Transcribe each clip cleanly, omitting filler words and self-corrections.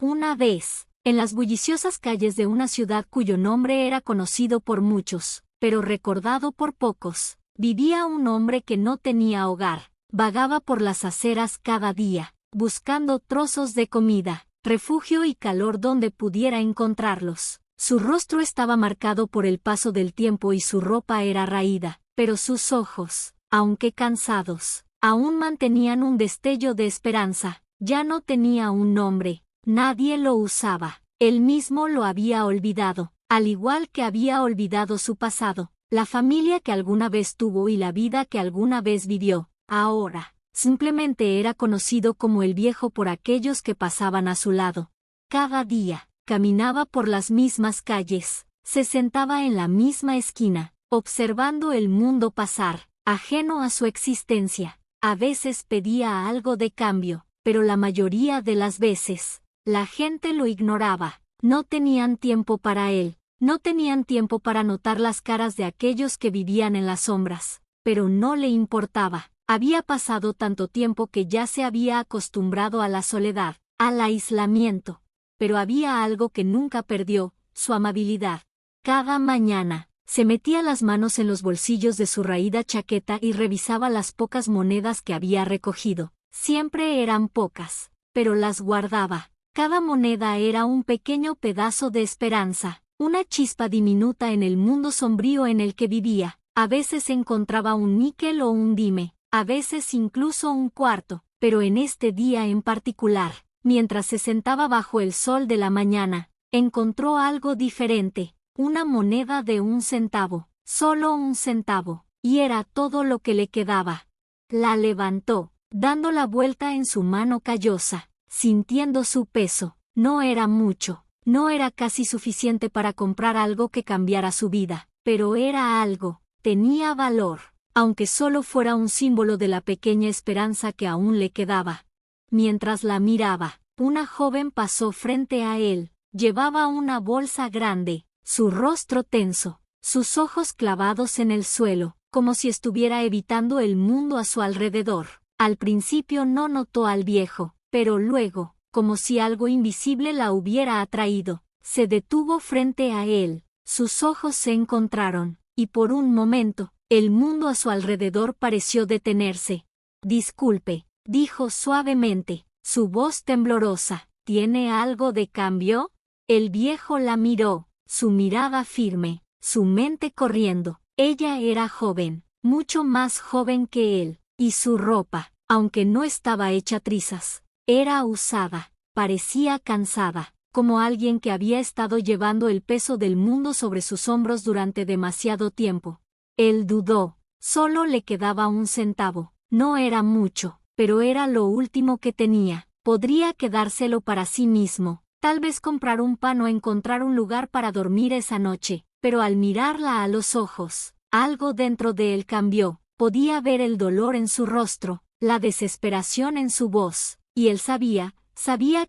Una vez, en las bulliciosas calles de una ciudad cuyo nombre era conocido por muchos, pero recordado por pocos, vivía un hombre que no tenía hogar. Vagaba por las aceras cada día, buscando trozos de comida, refugio y calor donde pudiera encontrarlos. Su rostro estaba marcado por el paso del tiempo y su ropa era raída, pero sus ojos, aunque cansados, aún mantenían un destello de esperanza. Ya no tenía un nombre, nadie lo usaba, él mismo lo había olvidado, al igual que había olvidado su pasado, la familia que alguna vez tuvo y la vida que alguna vez vivió. Ahora, simplemente era conocido como el viejo por aquellos que pasaban a su lado. Cada día, caminaba por las mismas calles, se sentaba en la misma esquina, observando el mundo pasar, ajeno a su existencia. A veces pedía algo de cambio, pero la mayoría de las veces, la gente lo ignoraba. No tenían tiempo para él, no tenían tiempo para notar las caras de aquellos que vivían en las sombras, pero no le importaba. Había pasado tanto tiempo que ya se había acostumbrado a la soledad, al aislamiento, pero había algo que nunca perdió, su amabilidad. Cada mañana, se metía las manos en los bolsillos de su raída chaqueta y revisaba las pocas monedas que había recogido. Siempre eran pocas, pero las guardaba. Cada moneda era un pequeño pedazo de esperanza, una chispa diminuta en el mundo sombrío en el que vivía. A veces encontraba un níquel o un dime, a veces incluso un cuarto, pero en este día en particular, mientras se sentaba bajo el sol de la mañana, encontró algo diferente, una moneda de 1 centavo, solo 1 centavo, y era todo lo que le quedaba. La levantó, dando la vuelta en su mano callosa, sintiendo su peso. No era mucho, no era casi suficiente para comprar algo que cambiara su vida, pero era algo, tenía valor. Aunque solo fuera un símbolo de la pequeña esperanza que aún le quedaba. Mientras la miraba, una joven pasó frente a él, llevaba una bolsa grande, su rostro tenso, sus ojos clavados en el suelo, como si estuviera evitando el mundo a su alrededor. Al principio no notó al viejo, pero luego, como si algo invisible la hubiera atraído, se detuvo frente a él, sus ojos se encontraron, y por un momento, el mundo a su alrededor pareció detenerse. Disculpe, dijo suavemente, su voz temblorosa. ¿Tiene algo de cambio? El viejo la miró, su mirada firme, su mente corriendo. Ella era joven, mucho más joven que él, y su ropa, aunque no estaba hecha trizas, era usada, parecía cansada, como alguien que había estado llevando el peso del mundo sobre sus hombros durante demasiado tiempo. Él dudó, solo le quedaba 1 centavo, no era mucho, pero era lo último que tenía. Podría quedárselo para sí mismo, tal vez comprar un pan o encontrar un lugar para dormir esa noche, pero al mirarla a los ojos, algo dentro de él cambió. Podía ver el dolor en su rostro, la desesperación en su voz, y él sabía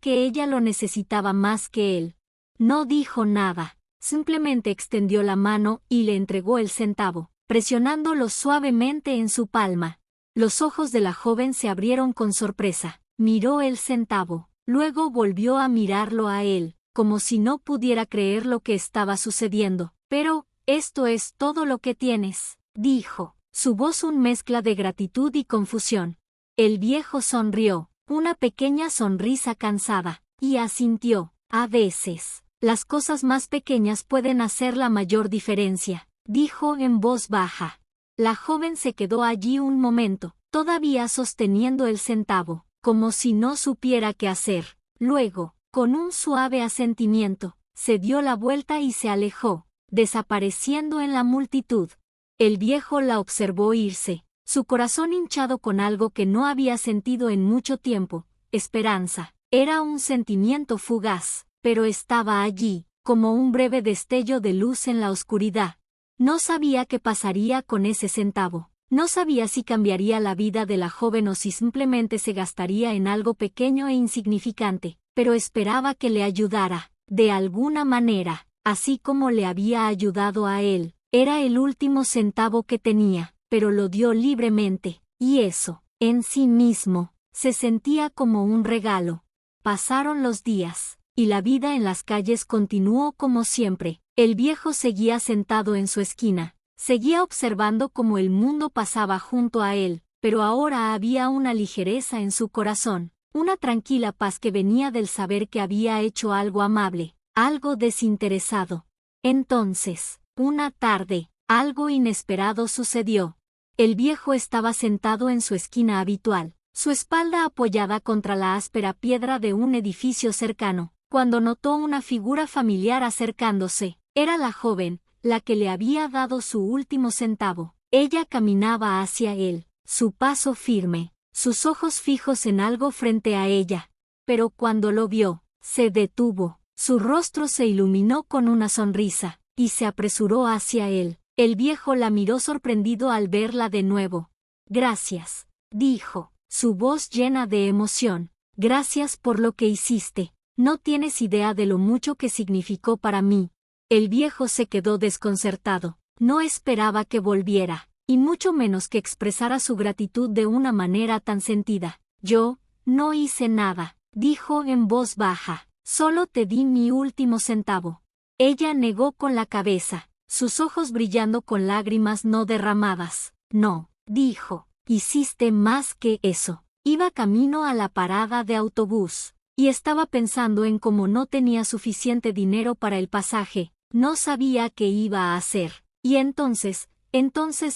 que ella lo necesitaba más que él. No dijo nada, simplemente extendió la mano y le entregó el centavo, presionándolo suavemente en su palma. Los ojos de la joven se abrieron con sorpresa, miró el centavo, luego volvió a mirarlo a él, como si no pudiera creer lo que estaba sucediendo. Pero, esto es todo lo que tienes, dijo, su voz una mezcla de gratitud y confusión. El viejo sonrió, una pequeña sonrisa cansada, y asintió. A veces, las cosas más pequeñas pueden hacer la mayor diferencia, dijo en voz baja. La joven se quedó allí un momento, todavía sosteniendo el centavo, como si no supiera qué hacer. Luego, con un suave asentimiento, se dio la vuelta y se alejó, desapareciendo en la multitud. El viejo la observó irse, su corazón hinchado con algo que no había sentido en mucho tiempo, esperanza. Era un sentimiento fugaz, pero estaba allí, como un breve destello de luz en la oscuridad. No sabía qué pasaría con ese centavo. No sabía si cambiaría la vida de la joven o si simplemente se gastaría en algo pequeño e insignificante, pero esperaba que le ayudara, de alguna manera, así como le había ayudado a él. Era el último centavo que tenía, pero lo dio libremente, y eso, en sí mismo, se sentía como un regalo. Pasaron los días, y la vida en las calles continuó como siempre. El viejo seguía sentado en su esquina, seguía observando cómo el mundo pasaba junto a él, pero ahora había una ligereza en su corazón, una tranquila paz que venía del saber que había hecho algo amable, algo desinteresado. Entonces, una tarde, algo inesperado sucedió. El viejo estaba sentado en su esquina habitual, su espalda apoyada contra la áspera piedra de un edificio cercano, cuando notó una figura familiar acercándose. Era la joven, la que le había dado su último centavo. Ella caminaba hacia él, su paso firme, sus ojos fijos en algo frente a ella. Pero cuando lo vio, se detuvo, su rostro se iluminó con una sonrisa, y se apresuró hacia él. El viejo la miró sorprendido al verla de nuevo. «Gracias», dijo, su voz llena de emoción. «Gracias por lo que hiciste. No tienes idea de lo mucho que significó para mí». El viejo se quedó desconcertado. No esperaba que volviera, y mucho menos que expresara su gratitud de una manera tan sentida. «Yo no hice nada», dijo en voz baja. «Solo te di mi último centavo». Ella negó con la cabeza, sus ojos brillando con lágrimas no derramadas. «No», dijo, «hiciste más que eso». Iba camino a la parada de autobús, y estaba pensando en cómo no tenía suficiente dinero para el pasaje, no sabía qué iba a hacer. Y entonces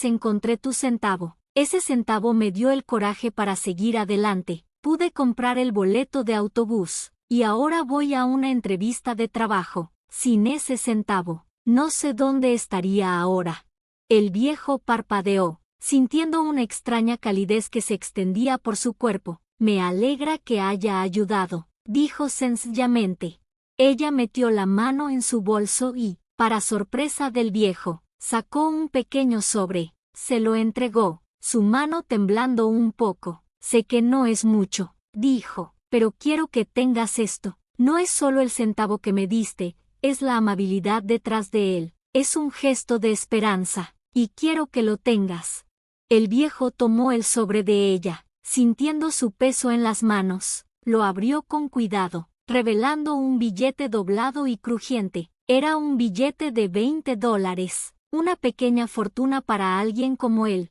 encontré tu centavo. Ese centavo me dio el coraje para seguir adelante. Pude comprar el boleto de autobús, y ahora voy a una entrevista de trabajo. Sin ese centavo, no sé dónde estaría ahora». El viejo parpadeó, sintiendo una extraña calidez que se extendía por su cuerpo. «Me alegra que haya ayudado», dijo sencillamente. Ella metió la mano en su bolso y, para sorpresa del viejo, sacó un pequeño sobre. Se lo entregó, su mano temblando un poco. «Sé que no es mucho», dijo, «pero quiero que tengas esto. No es solo el centavo que me diste, es la amabilidad detrás de él. Es un gesto de esperanza, y quiero que lo tengas». El viejo tomó el sobre de ella, sintiendo su peso en las manos. Lo abrió con cuidado, revelando un billete doblado y crujiente. Era un billete de $20, una pequeña fortuna para alguien como él.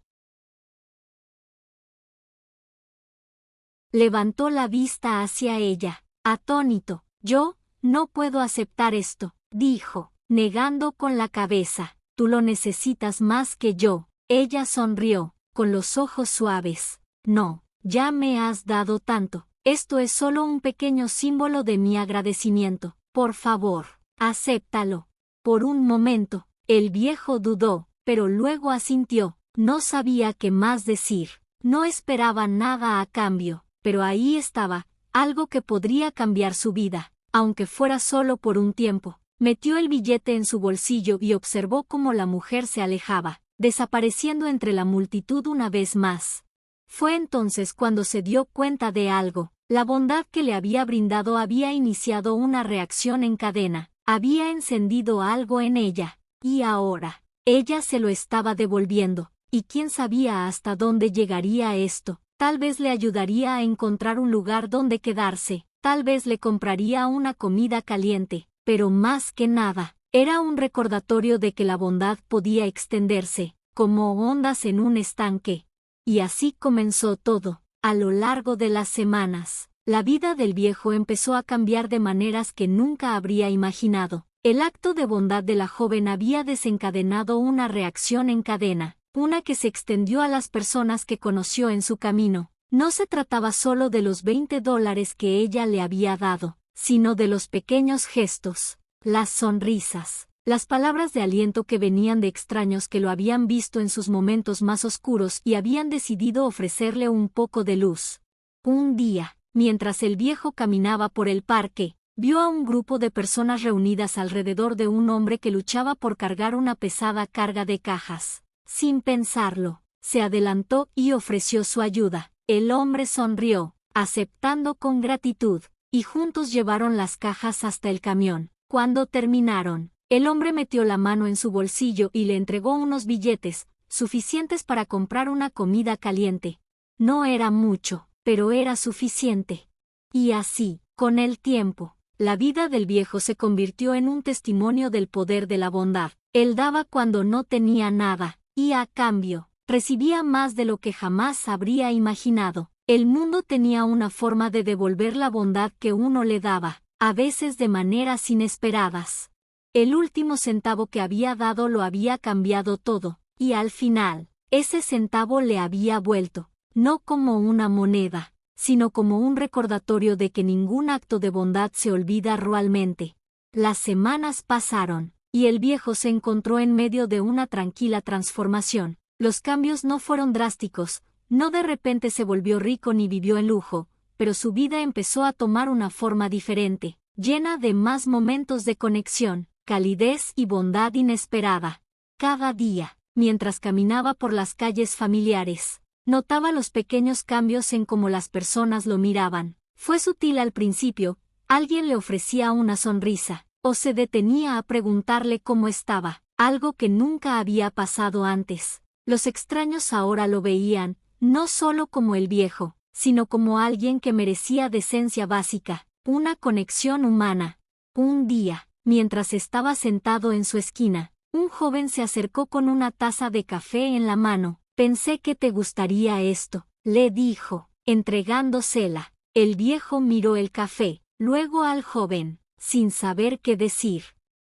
Levantó la vista hacia ella, atónito. «Yo no puedo aceptar esto», dijo, negando con la cabeza. «Tú lo necesitas más que yo». Ella sonrió, con los ojos suaves. «No, ya me has dado tanto. Esto es solo un pequeño símbolo de mi agradecimiento. Por favor, acéptalo». Por un momento, el viejo dudó, pero luego asintió. No sabía qué más decir. No esperaba nada a cambio, pero ahí estaba, algo que podría cambiar su vida, aunque fuera solo por un tiempo. Metió el billete en su bolsillo y observó cómo la mujer se alejaba, desapareciendo entre la multitud una vez más. Fue entonces cuando se dio cuenta de algo. La bondad que le había brindado había iniciado una reacción en cadena, había encendido algo en ella, y ahora, ella se lo estaba devolviendo, y quién sabía hasta dónde llegaría esto. Tal vez le ayudaría a encontrar un lugar donde quedarse, tal vez le compraría una comida caliente, pero más que nada, era un recordatorio de que la bondad podía extenderse, como ondas en un estanque. Y así comenzó todo. A lo largo de las semanas, la vida del viejo empezó a cambiar de maneras que nunca habría imaginado. El acto de bondad de la joven había desencadenado una reacción en cadena, una que se extendió a las personas que conoció en su camino. No se trataba solo de los $20 que ella le había dado, sino de los pequeños gestos, las sonrisas, las palabras de aliento que venían de extraños que lo habían visto en sus momentos más oscuros y habían decidido ofrecerle un poco de luz. Un día, mientras el viejo caminaba por el parque, vio a un grupo de personas reunidas alrededor de un hombre que luchaba por cargar una pesada carga de cajas. Sin pensarlo, se adelantó y ofreció su ayuda. El hombre sonrió, aceptando con gratitud, y juntos llevaron las cajas hasta el camión. Cuando terminaron, el hombre metió la mano en su bolsillo y le entregó unos billetes, suficientes para comprar una comida caliente. No era mucho, pero era suficiente. Y así, Con el tiempo, la vida del viejo se convirtió en un testimonio del poder de la bondad. Él daba cuando no tenía nada, y a cambio, recibía más de lo que jamás habría imaginado. El mundo tenía una forma de devolver la bondad que uno le daba, a veces de maneras inesperadas. El último centavo que había dado lo había cambiado todo, y al final, ese centavo le había vuelto, no como una moneda, sino como un recordatorio de que ningún acto de bondad se olvida realmente. Las semanas pasaron, y el viejo se encontró en medio de una tranquila transformación. Los cambios no fueron drásticos, no de repente se volvió rico ni vivió en lujo, pero su vida empezó a tomar una forma diferente, llena de más momentos de conexión, calidez y bondad inesperada. Cada día, mientras caminaba por las calles familiares, notaba los pequeños cambios en cómo las personas lo miraban. Fue sutil al principio, alguien le ofrecía una sonrisa, o se detenía a preguntarle cómo estaba, algo que nunca había pasado antes. Los extraños ahora lo veían, no solo como el viejo, sino como alguien que merecía decencia básica, una conexión humana. Un día, mientras estaba sentado en su esquina, un joven se acercó con una taza de café en la mano. «Pensé que te gustaría esto», le dijo, entregándosela. El viejo miró el café, luego al joven, sin saber qué decir.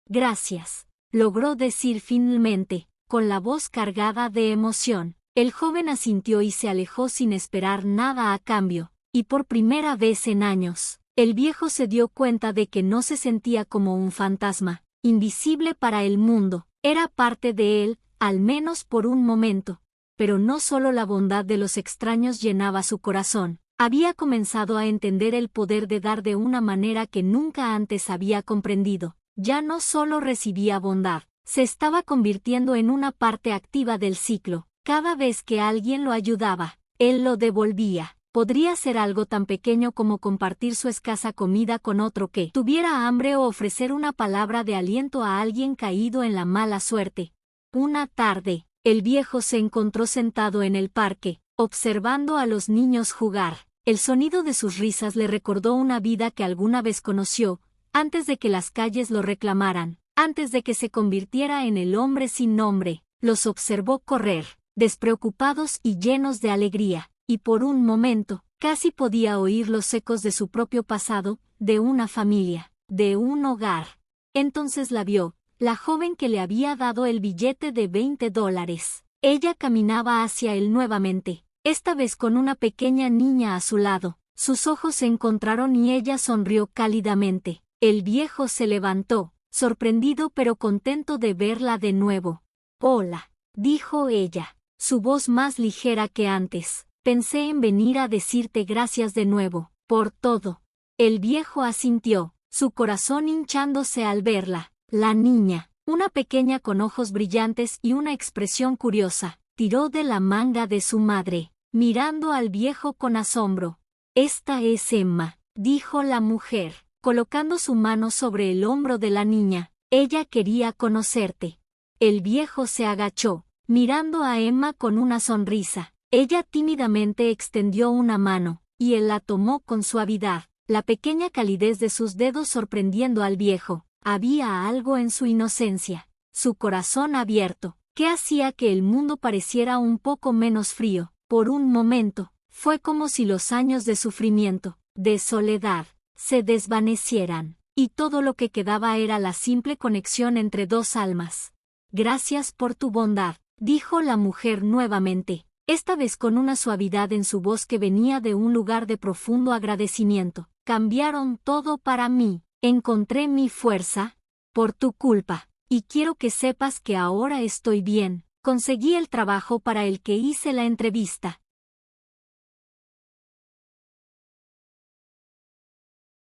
«Gracias», logró decir finalmente, con la voz cargada de emoción. El joven asintió y se alejó sin esperar nada a cambio, y por primera vez en años, el viejo se dio cuenta de que no se sentía como un fantasma, invisible para el mundo, era parte de él, al menos por un momento. Pero no solo la bondad de los extraños llenaba su corazón, había comenzado a entender el poder de dar de una manera que nunca antes había comprendido. Ya no solo recibía bondad, se estaba convirtiendo en una parte activa del ciclo. Cada vez que alguien lo ayudaba, él lo devolvía. Podría ser algo tan pequeño como compartir su escasa comida con otro que tuviera hambre o ofrecer una palabra de aliento a alguien caído en la mala suerte. Una tarde, el viejo se encontró sentado en el parque, observando a los niños jugar. El sonido de sus risas le recordó una vida que alguna vez conoció, antes de que las calles lo reclamaran, antes de que se convirtiera en el hombre sin nombre. Los observó correr, despreocupados y llenos de alegría, y por un momento, casi podía oír los ecos de su propio pasado, de una familia, de un hogar. Entonces la vio, la joven que le había dado el billete de $20. Ella caminaba hacia él nuevamente, esta vez con una pequeña niña a su lado. Sus ojos se encontraron y ella sonrió cálidamente. El viejo se levantó, sorprendido pero contento de verla de nuevo. «Hola», dijo ella, su voz más ligera que antes. «Pensé en venir a decirte gracias de nuevo, por todo». El viejo asintió, su corazón hinchándose al verla. La niña, una pequeña con ojos brillantes y una expresión curiosa, tiró de la manga de su madre, mirando al viejo con asombro. «Esta es Emma», dijo la mujer, colocando su mano sobre el hombro de la niña. «Ella quería conocerte». El viejo se agachó, mirando a Emma con una sonrisa. Ella tímidamente extendió una mano, y él la tomó con suavidad, la pequeña calidez de sus dedos sorprendiendo al viejo. Había algo en su inocencia, su corazón abierto, que hacía que el mundo pareciera un poco menos frío. Por un momento, fue como si los años de sufrimiento, de soledad, se desvanecieran, y todo lo que quedaba era la simple conexión entre dos almas. «Gracias por tu bondad», dijo la mujer nuevamente, esta vez con una suavidad en su voz que venía de un lugar de profundo agradecimiento. «Cambiaron todo para mí. Encontré mi fuerza, por tu culpa, y quiero que sepas que ahora estoy bien. Conseguí el trabajo para el que hice la entrevista».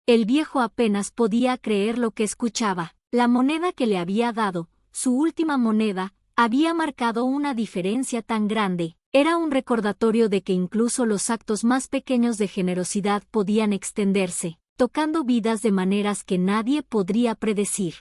El viejo apenas podía creer lo que escuchaba. La moneda que le había dado, su última moneda, había marcado una diferencia tan grande. Era un recordatorio de que incluso los actos más pequeños de generosidad podían extenderse, tocando vidas de maneras que nadie podría predecir.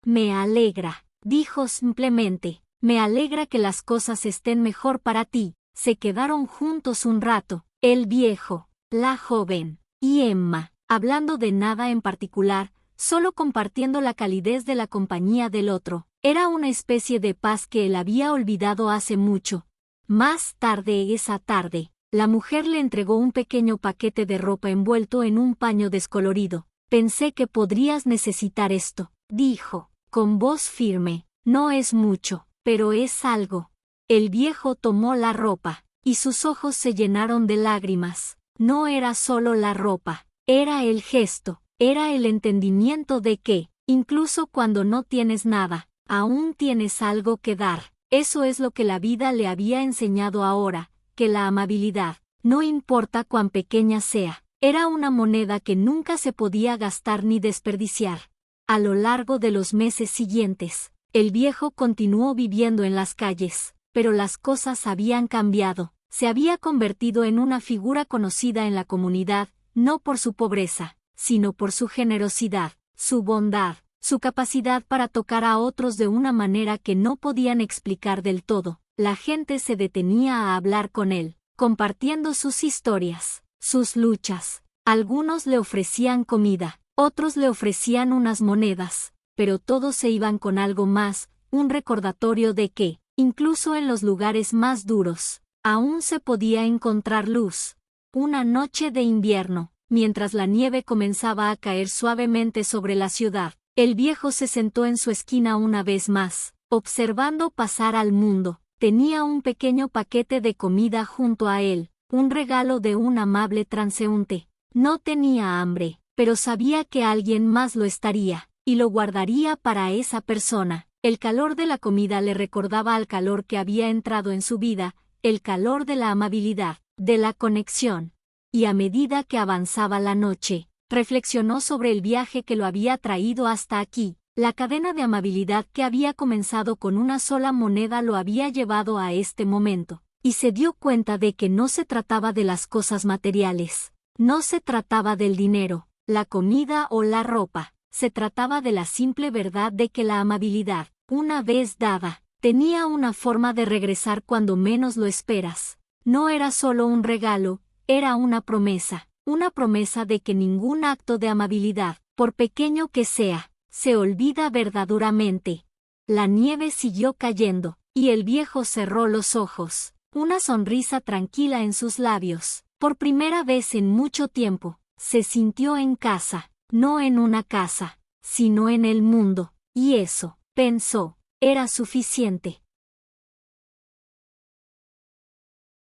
«Me alegra», dijo simplemente, «me alegra que las cosas estén mejor para ti». Se quedaron juntos un rato, el viejo, la joven, y Emma, hablando de nada en particular, solo compartiendo la calidez de la compañía del otro. Era una especie de paz que él había olvidado hace mucho. Más tarde esa tarde, la mujer le entregó un pequeño paquete de ropa envuelto en un paño descolorido. Pensé que podrías necesitar esto, dijo, con voz firme. No es mucho, pero es algo. El viejo tomó la ropa, y sus ojos se llenaron de lágrimas. No era solo la ropa, era el gesto, era el entendimiento de que, incluso cuando no tienes nada, aún tienes algo que dar. Eso es lo que la vida le había enseñado ahora, que la amabilidad, no importa cuán pequeña sea, era una moneda que nunca se podía gastar ni desperdiciar. A lo largo de los meses siguientes, el viejo continuó viviendo en las calles, pero las cosas habían cambiado. Se había convertido en una figura conocida en la comunidad, no por su pobreza, sino por su generosidad, su bondad, su capacidad para tocar a otros de una manera que no podían explicar del todo. La gente se detenía a hablar con él, compartiendo sus historias, sus luchas. Algunos le ofrecían comida, otros le ofrecían unas monedas, pero todos se iban con algo más, un recordatorio de que, incluso en los lugares más duros, aún se podía encontrar luz. Una noche de invierno, mientras la nieve comenzaba a caer suavemente sobre la ciudad, el viejo se sentó en su esquina una vez más, observando pasar al mundo. Tenía un pequeño paquete de comida junto a él, un regalo de un amable transeúnte. No tenía hambre, pero sabía que alguien más lo estaría, y lo guardaría para esa persona. El calor de la comida le recordaba al calor que había entrado en su vida, el calor de la amabilidad, de la conexión. Y a medida que avanzaba la noche, reflexionó sobre el viaje que lo había traído hasta aquí. La cadena de amabilidad que había comenzado con una sola moneda lo había llevado a este momento, y se dio cuenta de que no se trataba de las cosas materiales, no se trataba del dinero, la comida o la ropa, se trataba de la simple verdad de que la amabilidad, una vez dada, tenía una forma de regresar cuando menos lo esperas. No era solo un regalo, era una promesa de que ningún acto de amabilidad, por pequeño que sea, se olvida verdaderamente. La nieve siguió cayendo, y el viejo cerró los ojos, una sonrisa tranquila en sus labios. Por primera vez en mucho tiempo, se sintió en casa, no en una casa, sino en el mundo, y eso, pensó, era suficiente.